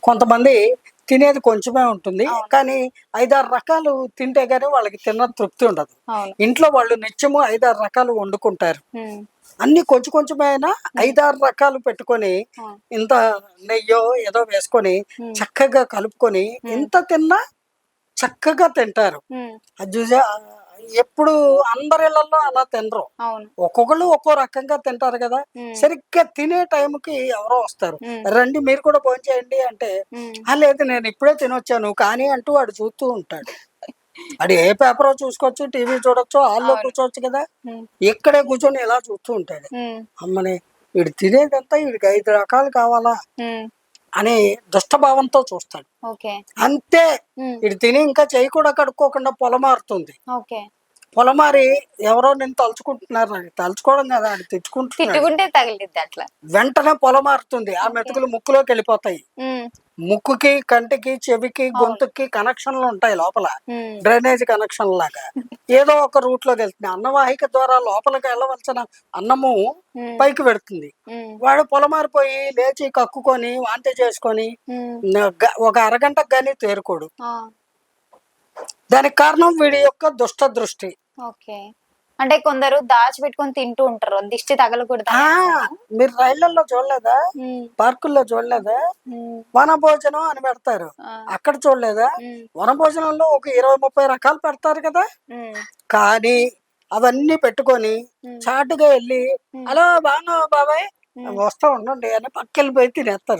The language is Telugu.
కొంతమంది తినేది కొంచెమే ఉంటుంది. అవును. కానీ 5, 6 రకాలు తింటే గాని వాళ్ళకి తిన్న తృప్తి ఉండదు. అవును. ఇంట్లో వాళ్ళు నిత్యము 5, 6 రకాలు వండుకుంటారు. హ్మ్. అన్నీ కొంచెం కొంచెమైనా 5, 6 రకాలు పెట్టుకొని, ఆ! ఇంత నెయ్యో ఏదో వేసుకొని హ్మ్. చక్కగా కలుపుకొని హ్మ్. ఎంత తిన్నా చక్కగా తింటారు. హ్మ్. అది చూసా ఎప్పుడు అందరిళ్ళల్లో అలా తినరు. అవును. ఒక్కొక్కళ్ళు ఒక్కో రకంగా తింటారు గదా! హ్మ్. సరిగ్గా తినే టైంకి ఎవరో వస్తారు. హ్మ్. రండి మీరు కూడా భోంచేయండి అంటే, హ్మ్. లేదు నేను ఇప్పుడే తినొచ్చాను కానీ అంటూ వాడు చూస్తూ ఉంటాడు. ఆడు ఏ పేపరో చూసుకోవచ్చు, టీవీ చూడొచ్చు, హాల్‌లో అవును. కూర్చోవచ్చు కదా! హ్మ్. ఇక్కడే కూర్చొని ఇలా చూస్తూ ఉంటాడు. హ్మ్. అమ్మని! ఈడు తినేదంతా ఈడికి 5 రకాలు కావాలా హ్మ్. అని దుష్టభావంతో చూస్తాడు. ఓకే. అంతే హ్మ్. ఈడు తిని ఇంకా చెయ్యి కూడా కడుక్కోకుండా పొలమారుతుంది. ఓకే. పొలమారి ఎవరో నిన్ను తలుచుకుంటున్నారని. తలుచుకోవడం కాదు ఆడు తిట్టుకుంటున్నాడు. తిట్టుకుంటే తగిలిద్ది అట్లా. వెంటనే పొలమారుతుంది. ఆ ఓకే. మెతుకులు ముక్కులోకెళ్ళిపోతాయి. హ్మ్. ముక్కుకి, కంటికి, చెవికి, అవును. గొంతుకి కనెక్షన్‌లుంటాయి లోపల. హ్మ్. డ్రైనేజ్ కనెక్షన్‌లాగా. ఏదో ఒక రూట్‌లోకెళ్తుంది. అన్నవాహిక ద్వారా లోపలికి వెళ్ళవలసిన అన్నము హ్మ్. పైకి వెడుతుంది. హ్మ్. వాడు పొలమారిపోయి లేచి కక్కుకొని, వాంతి చేసుకొని హ్మ్. ఒక అరగంటకు గాని తేరుకోడు. ఆ! దానికి కారణం వీడి యొక్క దుష్ట దృష్టి. ఓకే. అంటే కొందరు దాచిపెట్టుకొని తింటూ ఉంటారు. దిష్టి ఆ! తగలకూడదనే అంటారా? మీరు రైళ్ళల్లో చూడలేదా? హ్మ్. పార్కుల్లో చూడలేదా? హ్మ్. వనభోజనం అని పెడతారు. ఆ! అక్కడ చూడలేదా? హ్మ్. వనభోజనంలో ఒక 20, 30 రకాలు పెడతారు కదా! హ్మ్. కానీ అవన్నీ పెట్టుకొని హ్మ్. చాటుగా ఎళ్లి, హ్మ్. "హలో! బాగున్నావా బాబాయ్? హ్మ్. వస్తా ఉండండి" అని పక్కకెళ్ళిపోయి తినేస్తారు.